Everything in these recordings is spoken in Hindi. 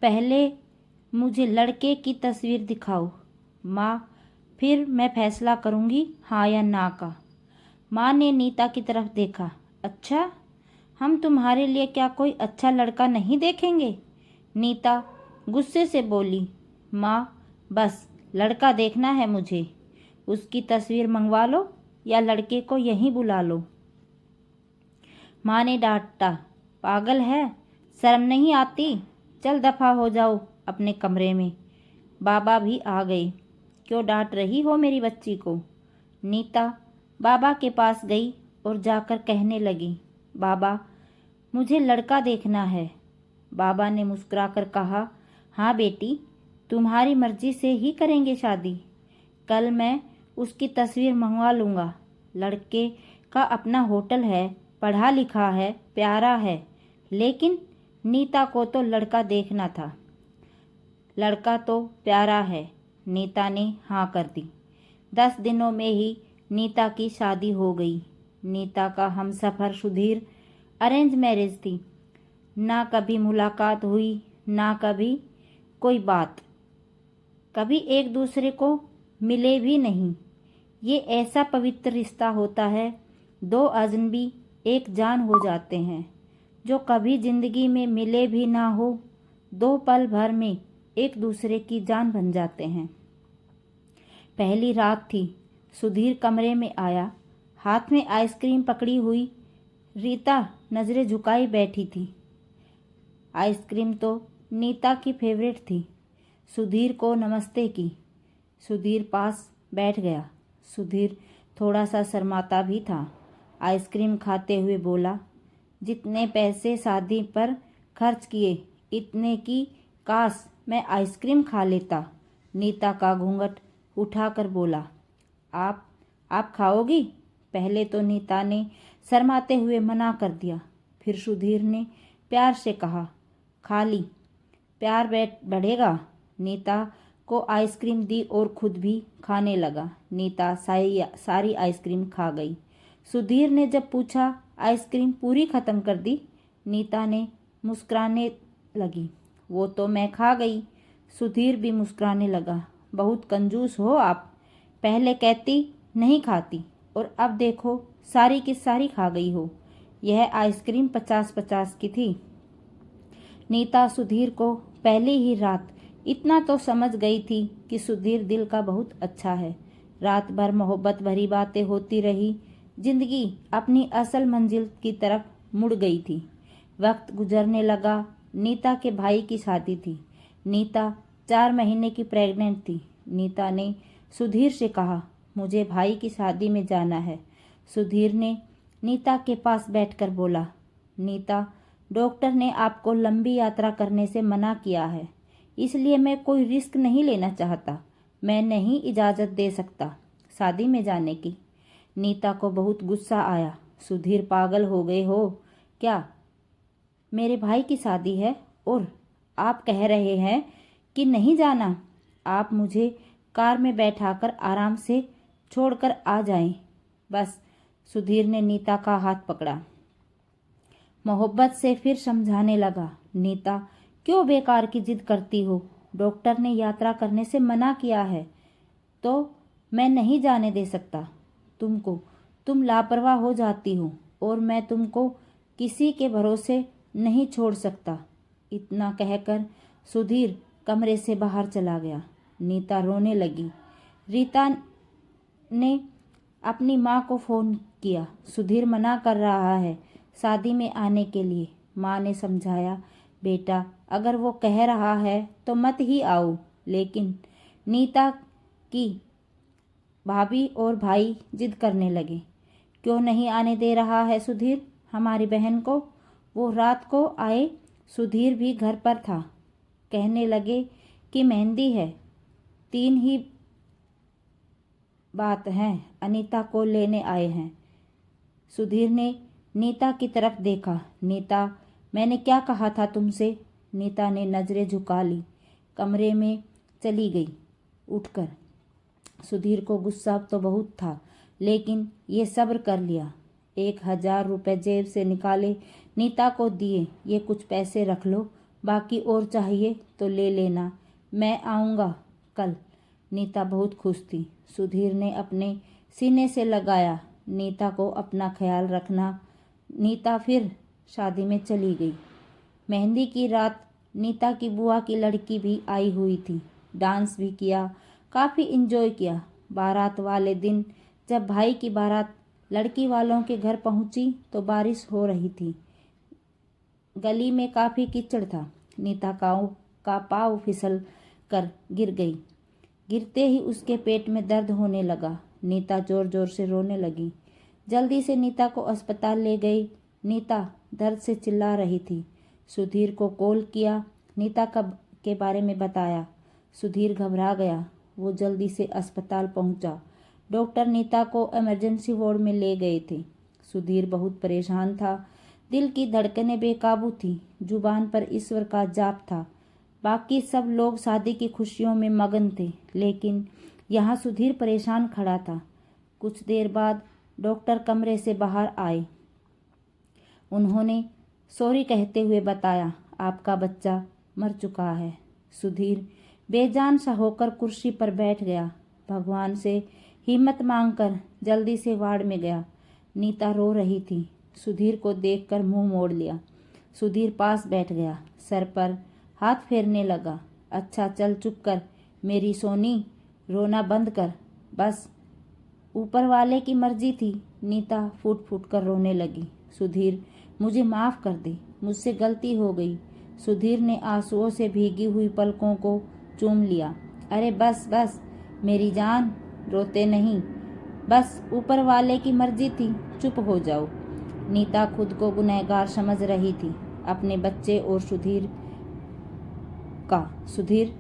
पहले मुझे लड़के की तस्वीर दिखाओ माँ, फिर मैं फैसला करूँगी हाँ या ना का। माँ ने नीता की तरफ देखा। अच्छा, हम तुम्हारे लिए क्या कोई अच्छा लड़का नहीं देखेंगे? नीता गुस्से से बोली। माँ, बस लड़का देखना है मुझे। उसकी तस्वीर मंगवा लो या लड़के को यहीं बुला लो। माँ ने डांटा। पागल है, शर्म नहीं आती? चल दफा हो जाओ अपने कमरे में। बाबा भी आ गए। क्यों डांट रही हो मेरी बच्ची को? नीता बाबा के पास गई और जाकर कहने लगी, बाबा, मुझे लड़का देखना है। बाबा ने मुस्कुराकर कहा, हाँ बेटी, तुम्हारी मर्जी से ही करेंगे शादी। कल मैं उसकी तस्वीर मंगवा लूँगा। लड़के का अपना होटल है, पढ़ा लिखा है, प्यारा है। लेकिन नीता को तो लड़का देखना था। लड़का तो प्यारा है। नीता ने हाँ कर दी। 10 दिनों में ही नीता की शादी हो गई। नीता का हमसफ़र सुधीर अरेंज मैरिज थी। ना कभी मुलाकात हुई, ना कभी कोई बात, कभी एक दूसरे को मिले भी नहीं। ये ऐसा पवित्र रिश्ता होता है, दो अजनबी एक जान हो जाते हैं, जो कभी जिंदगी में मिले भी ना हो, दो पल भर में एक दूसरे की जान बन जाते हैं। पहली रात थी। सुधीर कमरे में आया, हाथ में आइसक्रीम पकड़ी हुई रीता नज़रें झुकाई बैठी थी। आइसक्रीम तो नीता की फेवरेट थी। सुधीर को नमस्ते की। सुधीर पास बैठ गया। सुधीर थोड़ा सा शर्माता भी था। आइसक्रीम खाते हुए बोला, जितने पैसे शादी पर खर्च किए, इतने की काश मैं आइसक्रीम खा लेता। नीता का घूंघट उठाकर बोला, आप खाओगी? पहले तो नीता ने शर्माते हुए मना कर दिया। फिर सुधीर ने प्यार से कहा, खा ली, प्यार बढ़ेगा। नीता को आइसक्रीम दी और खुद भी खाने लगा। नीता सारी आइसक्रीम खा गई। सुधीर ने जब पूछा, आइसक्रीम पूरी ख़त्म कर दी? नीता ने मुस्कुराने लगी। वो तो मैं खा गई। सुधीर भी मुस्कुराने लगा। बहुत कंजूस हो आप। पहले कहती नहीं खाती और अब देखो सारी की सारी खा गई हो। यह आइसक्रीम 50-50 की थी। नीता सुधीर को पहली ही रात इतना तो समझ गई थी कि सुधीर दिल का बहुत अच्छा है। रात भर मोहब्बत भरी बातें होती रही। जिंदगी अपनी असल मंजिल की तरफ मुड़ गई थी। वक्त गुजरने लगा। नीता के भाई की शादी थी। नीता 4 महीने की प्रेग्नेंट थी। नीता ने सुधीर से कहा, मुझे भाई की शादी में जाना है। सुधीर ने नीता के पास बैठकर बोला, नीता, डॉक्टर ने आपको लंबी यात्रा करने से मना किया है, इसलिए मैं कोई रिस्क नहीं लेना चाहता। मैं नहीं इजाज़त दे सकता शादी में जाने की। नीता को बहुत गुस्सा आया। सुधीर, पागल हो गए हो क्या? मेरे भाई की शादी है और आप कह रहे हैं कि नहीं जाना। आप मुझे कार में बैठाकर आराम से छोड़कर आ जाएं। बस। सुधीर ने नीता का हाथ पकड़ा। मोहब्बत से फिर समझाने लगा, नीता, क्यों बेकार की जिद करती हो? डॉक्टर ने यात्रा करने से मना किया है तो मैं नहीं जाने दे सकता तुमको। तुम लापरवाह हो जाती हो और मैं तुमको किसी के भरोसे नहीं छोड़ सकता। इतना कहकर सुधीर कमरे से बाहर चला गया। नीता रोने लगी। रीता ने अपनी माँ को फ़ोन किया। सुधीर मना कर रहा है शादी में आने के लिए। माँ ने समझाया, बेटा, अगर वो कह रहा है तो मत ही आओ। लेकिन नीता की भाभी और भाई जिद करने लगे। क्यों नहीं आने दे रहा है सुधीर हमारी बहन को? वो रात को आए। सुधीर भी घर पर था। कहने लगे कि मेहंदी है। 3 ही बात है, अनीता को लेने आए हैं। सुधीर ने नीता की तरफ देखा। नीता, मैंने क्या कहा था तुमसे? नीता ने नज़रें झुका ली। कमरे में चली गई उठकर। सुधीर को गुस्सा तो बहुत था, लेकिन ये सब्र कर लिया। 1000 रुपये जेब से निकाले, नीता को दिए। ये कुछ पैसे रख लो, बाकी और चाहिए तो ले लेना, मैं आऊँगा कल। नीता बहुत खुश थी। सुधीर ने अपने सीने से लगाया, नीता को अपना ख्याल रखना। नीता फिर शादी में चली गई। मेहंदी की रात नीता की बुआ की लड़की भी आई हुई थी। डांस भी किया, काफ़ी इंजॉय किया। बारात वाले दिन जब भाई की बारात लड़की वालों के घर पहुंची तो बारिश हो रही थी। गली में काफ़ी कीचड़ था। नीता का पाँव फिसल कर गिर गई। गिरते ही उसके पेट में दर्द होने लगा। नीता ज़ोर ज़ोर से रोने लगी। जल्दी से नीता को अस्पताल ले गई। नीता दर्द से चिल्ला रही थी। सुधीर को कॉल किया, नीता के बारे में बताया। सुधीर घबरा गया। वो जल्दी से अस्पताल पहुंचा। डॉक्टर नीता को इमरजेंसी वार्ड में ले गए थे। सुधीर बहुत परेशान था। दिल की धड़कनें बेकाबू थी। जुबान पर ईश्वर का जाप था। बाकी सब लोग शादी की खुशियों में मगन थे, लेकिन यहाँ सुधीर परेशान खड़ा था। कुछ देर बाद डॉक्टर कमरे से बाहर आए। उन्होंने सॉरी कहते हुए बताया, आपका बच्चा मर चुका है। सुधीर बेजान सा होकर कुर्सी पर बैठ गया। भगवान से हिम्मत मांगकर जल्दी से वार्ड में गया। नीता रो रही थी। सुधीर को देखकर मुंह मोड़ लिया। सुधीर पास बैठ गया, सर पर हाथ फेरने लगा। अच्छा चल चुप कर मेरी सोनी, रोना बंद कर, बस ऊपर वाले की मर्जी थी। नीता फूट फूट कर रोने लगी। सुधीर मुझे माफ़ कर दे, मुझसे गलती हो गई। सुधीर ने आंसुओं से भीगी हुई पलकों को चूम लिया। अरे बस बस मेरी जान, रोते नहीं, बस ऊपर वाले की मर्जी थी, चुप हो जाओ। नीता खुद को गुनहगार समझ रही थी, अपने बच्चे और सुधीर का। सुधीर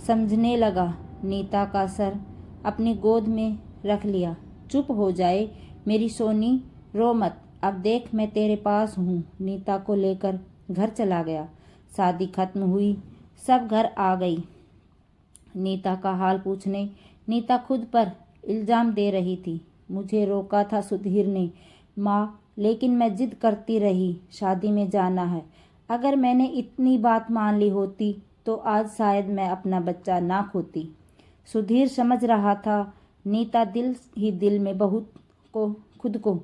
समझने लगा। नीता का सर अपनी गोद में रख लिया। चुप हो जाए मेरी सोनी, रो मत, अब देख मैं तेरे पास हूँ। नीता को लेकर घर चला गया। शादी खत्म हुई, सब घर आ गई नीता का हाल पूछने। नीता खुद पर इल्ज़ाम दे रही थी। मुझे रोका था सुधीर ने माँ, लेकिन मैं जिद करती रही, शादी में जाना है। अगर मैंने इतनी बात मान ली होती तो आज शायद मैं अपना बच्चा ना खोती। सुधीर समझ रहा था नीता दिल ही दिल में खुद को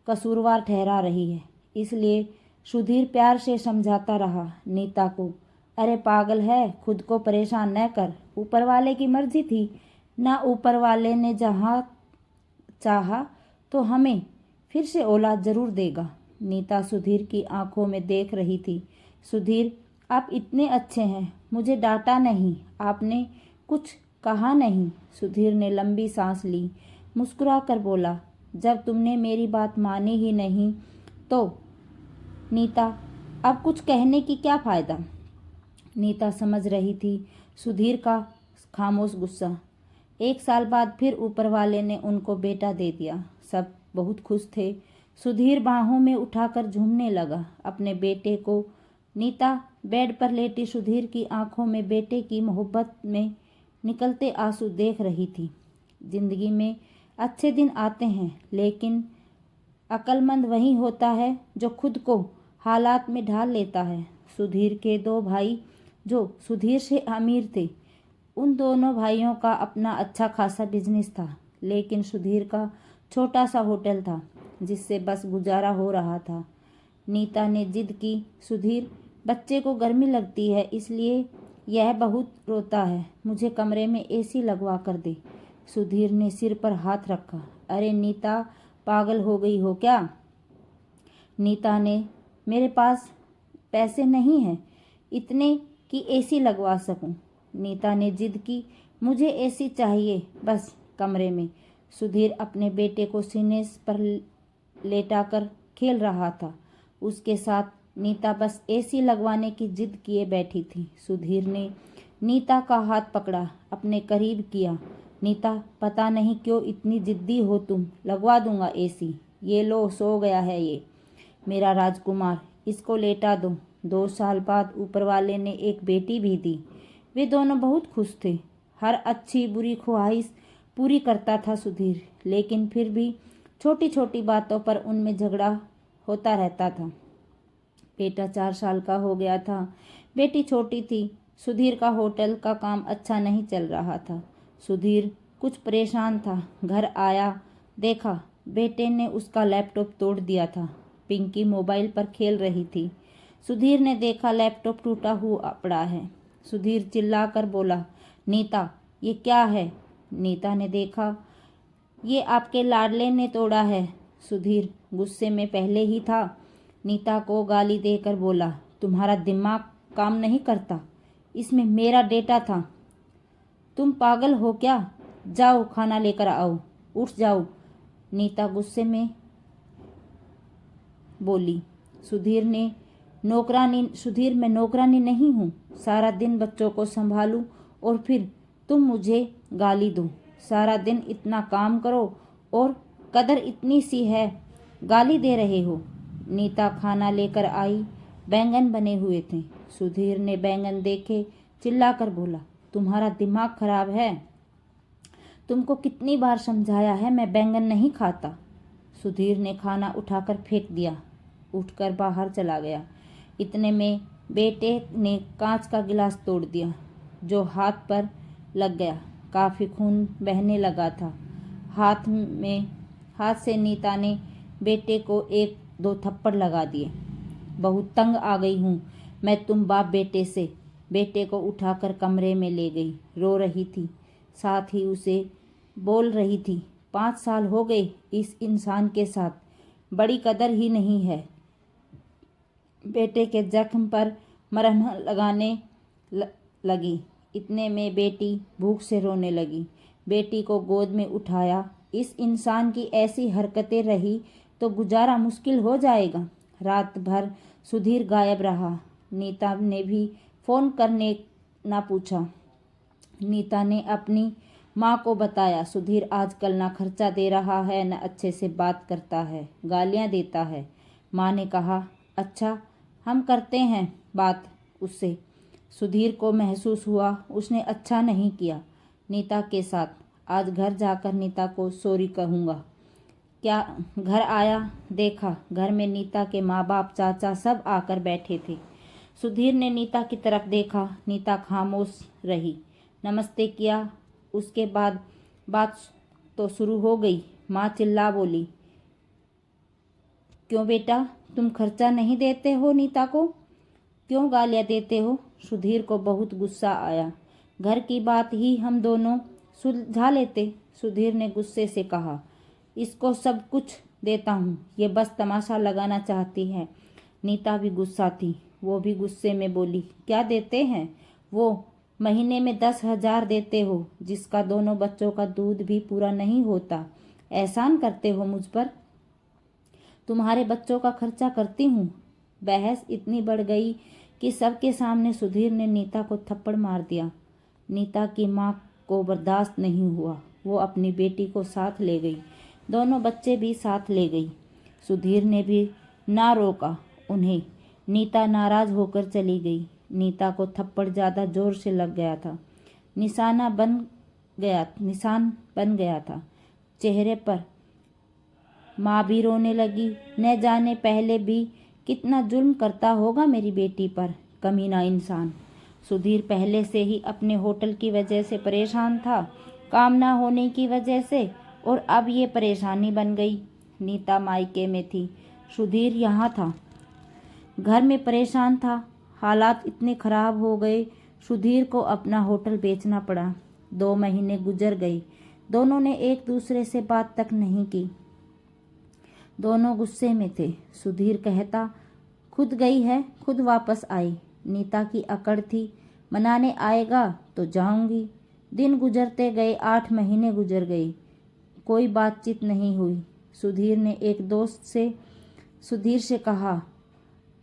कसूरवार ठहरा रही है, इसलिए सुधीर प्यार से समझाता रहा नीता को। अरे पागल है, खुद को परेशान न कर, ऊपर वाले की मर्जी थी ना, ऊपर वाले ने जहाँ चाहा तो हमें फिर से औलाद जरूर देगा। नीता सुधीर की आंखों में देख रही थी। सुधीर आप इतने अच्छे हैं, मुझे डांटा नहीं, आपने कुछ कहा नहीं। सुधीर ने लंबी सांस ली, मुस्कुरा कर बोला, जब तुमने मेरी बात मानी ही नहीं तो नीता अब कुछ कहने की क्या फ़ायदा। नीता समझ रही थी सुधीर का खामोश गुस्सा। 1 साल बाद फिर ऊपर वाले ने उनको बेटा दे दिया। सब बहुत खुश थे। सुधीर बाहों में उठाकर झूमने लगा अपने बेटे को। नीता बेड पर लेटी सुधीर की आंखों में बेटे की मोहब्बत में निकलते आंसू देख रही थी। जिंदगी में अच्छे दिन आते हैं, लेकिन अक्लमंद वही होता है जो खुद को हालात में ढाल लेता है। सुधीर के 2 भाई जो सुधीर से अमीर थे, उन दोनों भाइयों का अपना अच्छा खासा बिजनेस था, लेकिन सुधीर का छोटा सा होटल था जिससे बस गुजारा हो रहा था। नीता ने जिद की, सुधीर बच्चे को गर्मी लगती है इसलिए यह बहुत रोता है, मुझे कमरे में एसी लगवा कर दे। सुधीर ने सिर पर हाथ रखा। अरे नीता, पागल हो गई हो क्या। नीता ने, मेरे पास पैसे नहीं हैं इतने कि एसी लगवा सकूं। नीता ने जिद की, मुझे एसी चाहिए बस कमरे में। सुधीर अपने बेटे को सीने पर लेटाकर खेल रहा था। उसके साथ नीता बस एसी लगवाने की जिद किए बैठी थी। सुधीर ने नीता का हाथ पकड़ा, अपने करीब किया। नीता, पता नहीं क्यों इतनी जिद्दी हो तुम, लगवा दूंगा एसी। ये लो, सो गया है ये मेरा राजकुमार, इसको लेटा दो। 2 साल बाद ऊपर वाले ने एक बेटी भी दी। वे दोनों बहुत खुश थे। हर अच्छी बुरी ख्वाहिश पूरी करता था सुधीर, लेकिन फिर भी छोटी छोटी बातों पर उनमें झगड़ा होता रहता था। बेटा 4 साल का हो गया था। बेटी छोटी थी। सुधीर का होटल का काम अच्छा नहीं चल रहा था। सुधीर कुछ परेशान था। घर आया, देखा बेटे ने उसका लैपटॉप तोड़ दिया था। पिंकी मोबाइल पर खेल रही थी। सुधीर ने देखा लैपटॉप टूटा हुआ पड़ा है। सुधीर चिल्लाकर बोला, नीता ये क्या है? नीता ने देखा, ये आपके लाडले ने तोड़ा है। सुधीर गुस्से में पहले ही था। नीता को गाली देकर बोला, तुम्हारा दिमाग काम नहीं करता, इसमें मेरा डेटा था। तुम पागल हो क्या? जाओ खाना लेकर आओ, उठ जाओ। नीता गुस्से में बोली। सुधीर मैं नौकरानी नहीं हूँ, सारा दिन बच्चों को संभालूं और फिर तुम मुझे गाली दो। सारा दिन इतना काम करो और कदर इतनी सी है, गाली दे रहे हो। नीता खाना लेकर आई। बैंगन बने हुए थे। सुधीर ने बैंगन देखे, चिल्लाकर बोला, तुम्हारा दिमाग खराब है? तुमको कितनी बार समझाया है मैं बैंगन नहीं खाता। सुधीर ने खाना उठाकर फेंक दिया, उठकर बाहर चला गया। इतने में बेटे ने कांच का गिलास तोड़ दिया, जो हाथ पर लग गया। काफ़ी खून बहने लगा था। हाथ से नीता ने बेटे को 1-2 थप्पड़ लगा दिए। बहुत तंग आ गई हूँ मैं तुम बाप बेटे से। बेटे को उठाकर कमरे में ले गई। रो रही थी, साथ ही उसे बोल रही थी, 5 साल हो गए इस इंसान के साथ, बड़ी कदर ही नहीं है। बेटे के जख्म पर मरहम लगाने लगी। इतने में बेटी भूख से रोने लगी। बेटी को गोद में उठाया। इस इंसान की ऐसी हरकतें रही तो गुजारा मुश्किल हो जाएगा। रात भर सुधीर गायब रहा। नीता ने भी फ़ोन करने ना पूछा। नीता ने अपनी माँ को बताया, सुधीर आजकल ना खर्चा दे रहा है, न अच्छे से बात करता है, गालियाँ देता है। माँ ने कहा, अच्छा हम करते हैं बात उससे। सुधीर को महसूस हुआ उसने अच्छा नहीं किया नीता के साथ। आज घर जाकर नीता को सॉरी कहूँगा। क्या घर आया, देखा घर में नीता के माँ बाप, चाचा सब आकर बैठे थे। सुधीर ने नीता की तरफ देखा। नीता खामोश रही। नमस्ते किया, उसके बाद बात तो शुरू हो गई। माँ चिल्ला बोली, क्यों बेटा, तुम खर्चा नहीं देते हो नीता को? क्यों गालियाँ देते हो? सुधीर को बहुत गुस्सा आया। घर की बात ही हम दोनों सुलझा लेते। सुधीर ने गुस्से से कहा, इसको सब कुछ देता हूँ, ये बस तमाशा लगाना चाहती है। नीता भी गुस्सा थी। वो भी गुस्से में बोली, क्या देते हैं वो? महीने में 10,000 देते हो, जिसका दोनों बच्चों का दूध भी पूरा नहीं होता। एहसान करते हो मुझ पर। तुम्हारे बच्चों का खर्चा करती हूँ। बहस इतनी बढ़ गई कि सबके सामने सुधीर ने नीता को थप्पड़ मार दिया। नीता की माँ को बर्दाश्त नहीं हुआ। वो अपनी बेटी को साथ ले गई। दोनों बच्चे भी साथ ले गई। सुधीर ने भी ना रोका उन्हें। नीता नाराज होकर चली गई। नीता को थप्पड़ ज़्यादा जोर से लग गया था। निशान बन गया था चेहरे पर। माँ भी रोने लगी। न जाने पहले भी कितना जुल्म करता होगा मेरी बेटी पर, कमीना इंसान। सुधीर पहले से ही अपने होटल की वजह से परेशान था, काम ना होने की वजह से, और अब ये परेशानी बन गई। नीता मायके में थी, सुधीर यहाँ था, घर में परेशान था। हालात इतने खराब हो गए, सुधीर को अपना होटल बेचना पड़ा। 2 महीने गुजर गए। दोनों ने एक दूसरे से बात तक नहीं की। दोनों गुस्से में थे। सुधीर कहता, खुद गई है खुद वापस आई। नीता की अकड़ थी, मनाने आएगा तो जाऊंगी। दिन गुजरते गए, 8 महीने गुजर गए, कोई बातचीत नहीं हुई। सुधीर ने एक दोस्त से सुधीर से कहा,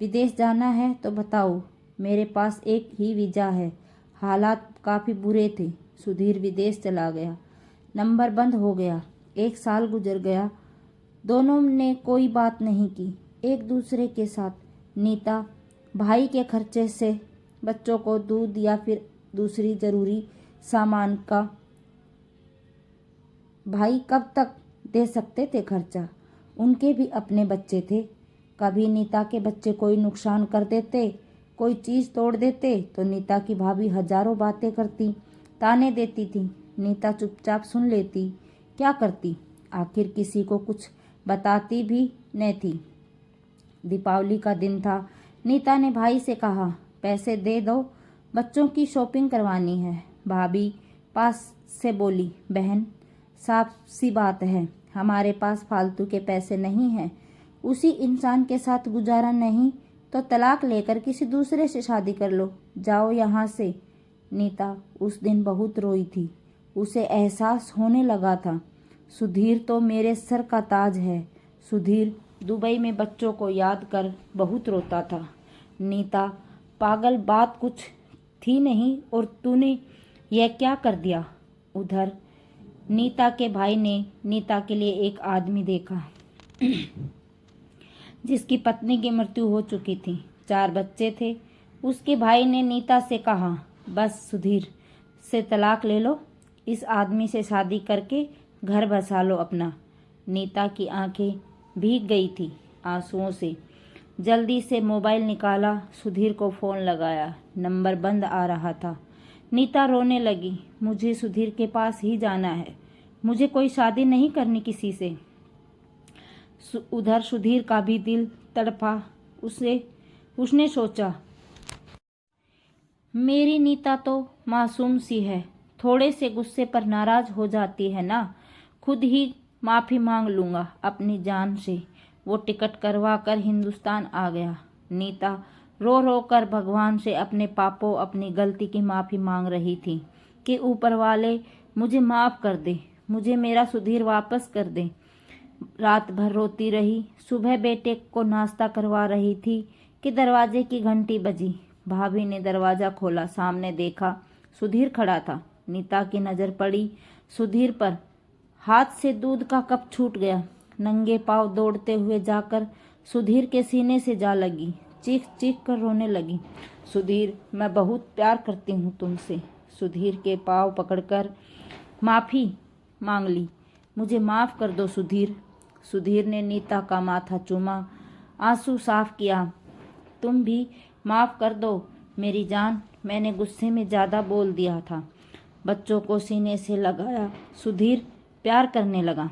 विदेश जाना है तो बताओ, मेरे पास एक ही वीज़ा है। हालात काफ़ी बुरे थे। सुधीर विदेश चला गया। नंबर बंद हो गया। 1 साल गुजर गया। दोनों ने कोई बात नहीं की एक दूसरे के साथ। नीता भाई के खर्चे से, बच्चों को दूध या फिर दूसरी ज़रूरी सामान का, भाई कब तक दे सकते थे खर्चा? उनके भी अपने बच्चे थे। कभी नीता के बच्चे कोई नुकसान कर देते कोई चीज़ तोड़ देते तो नीता की भाभी हजारों बातें करती, ताने देती थी। नीता चुपचाप सुन लेती। क्या करती, आखिर किसी को कुछ बताती भी न थी। दीपावली का दिन था। नीता ने भाई से कहा, पैसे दे दो, बच्चों की शॉपिंग करवानी है। भाभी पास से बोली, बहन साफ सी बात है, हमारे पास फालतू के पैसे नहीं हैं। उसी इंसान के साथ गुजारा नहीं तो तलाक लेकर किसी दूसरे से शादी कर लो, जाओ यहाँ से। नीता उस दिन बहुत रोई थी। उसे एहसास होने लगा था, सुधीर तो मेरे सर का ताज है। सुधीर दुबई में बच्चों को याद कर बहुत रोता था। नीता, पागल, बात कुछ थी नहीं और तूने यह क्या कर दिया। उधर नीता के भाई ने नीता के लिए एक आदमी देखा जिसकी पत्नी की मृत्यु हो चुकी थी, 4 बच्चे थे। उसके भाई ने नीता से कहा, बस सुधीर से तलाक ले लो, इस आदमी से शादी करके घर बसा लो अपना। नीता की आंखें भीग गई थी आंसुओं से। जल्दी से मोबाइल निकाला, सुधीर को फ़ोन लगाया, नंबर बंद आ रहा था। नीता रोने लगी, मुझे सुधीर के पास ही जाना है, मुझे कोई शादी नहीं करनी किसी से। उधर सुधीर का भी दिल तड़पा। उसने सोचा, मेरी नीता तो मासूम सी है, थोड़े से गुस्से पर नाराज हो जाती है ना, खुद ही माफ़ी मांग लूँगा अपनी जान से। वो टिकट करवा कर हिंदुस्तान आ गया। नीता रो रो कर भगवान से अपने पापों, अपनी गलती की माफ़ी मांग रही थी कि ऊपर वाले मुझे माफ़ कर दे, मुझे मेरा सुधीर वापस कर दे। रात भर रोती रही। सुबह बेटे को नाश्ता करवा रही थी कि दरवाजे की घंटी बजी। भाभी ने दरवाज़ा खोला, सामने देखा सुधीर खड़ा था। नीता की नज़र पड़ी सुधीर पर, हाथ से दूध का कप छूट गया। नंगे पांव दौड़ते हुए जाकर सुधीर के सीने से जा लगी, चीख चीख कर रोने लगी, सुधीर मैं बहुत प्यार करती हूँ तुमसे। सुधीर के पांव पकड़कर माफ़ी मांग ली, मुझे माफ़ कर दो सुधीर। सुधीर ने नीता का माथा चूमा, आंसू साफ किया, तुम भी माफ़ कर दो मेरी जान, मैंने गुस्से में ज़्यादा बोल दिया था। बच्चों को सीने से लगाया, सुधीर प्यार करने लगा।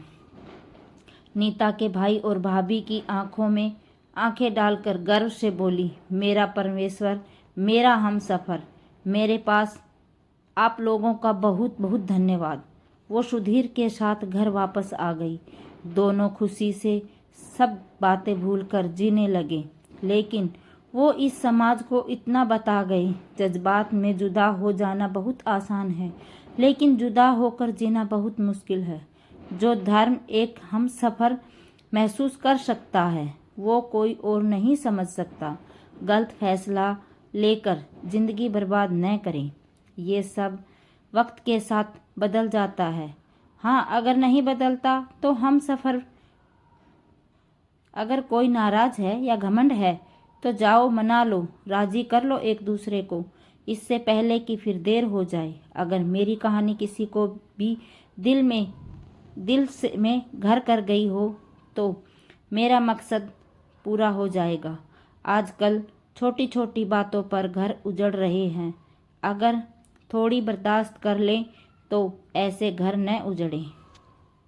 नीता के भाई और भाभी की आंखों में आंखें डालकर गर्व से बोली, मेरा परमेश्वर, मेरा हमसफ़र, मेरे पास आप लोगों का बहुत बहुत धन्यवाद। वो सुधीर के साथ घर वापस आ गई। दोनों खुशी से सब बातें भूलकर जीने लगे। लेकिन वो इस समाज को इतना बता गई, जज्बात में जुदा हो जाना बहुत आसान है, लेकिन जुदा होकर जीना बहुत मुश्किल है। जो धर्म एक हमसफ़र महसूस कर सकता है, वो कोई और नहीं समझ सकता। गलत फैसला लेकर ज़िंदगी बर्बाद न करें। ये सब वक्त के साथ बदल जाता है। हाँ, अगर नहीं बदलता तो हम सफ़र। अगर कोई नाराज़ है या घमंड है तो जाओ मना लो, राज़ी कर लो एक दूसरे को, इससे पहले कि फिर देर हो जाए। अगर मेरी कहानी किसी को भी दिल में घर कर गई हो तो मेरा मकसद पूरा हो जाएगा। आजकल छोटी छोटी बातों पर घर उजड़ रहे हैं। अगर थोड़ी बर्दाश्त कर लें तो ऐसे घर न उजड़ें।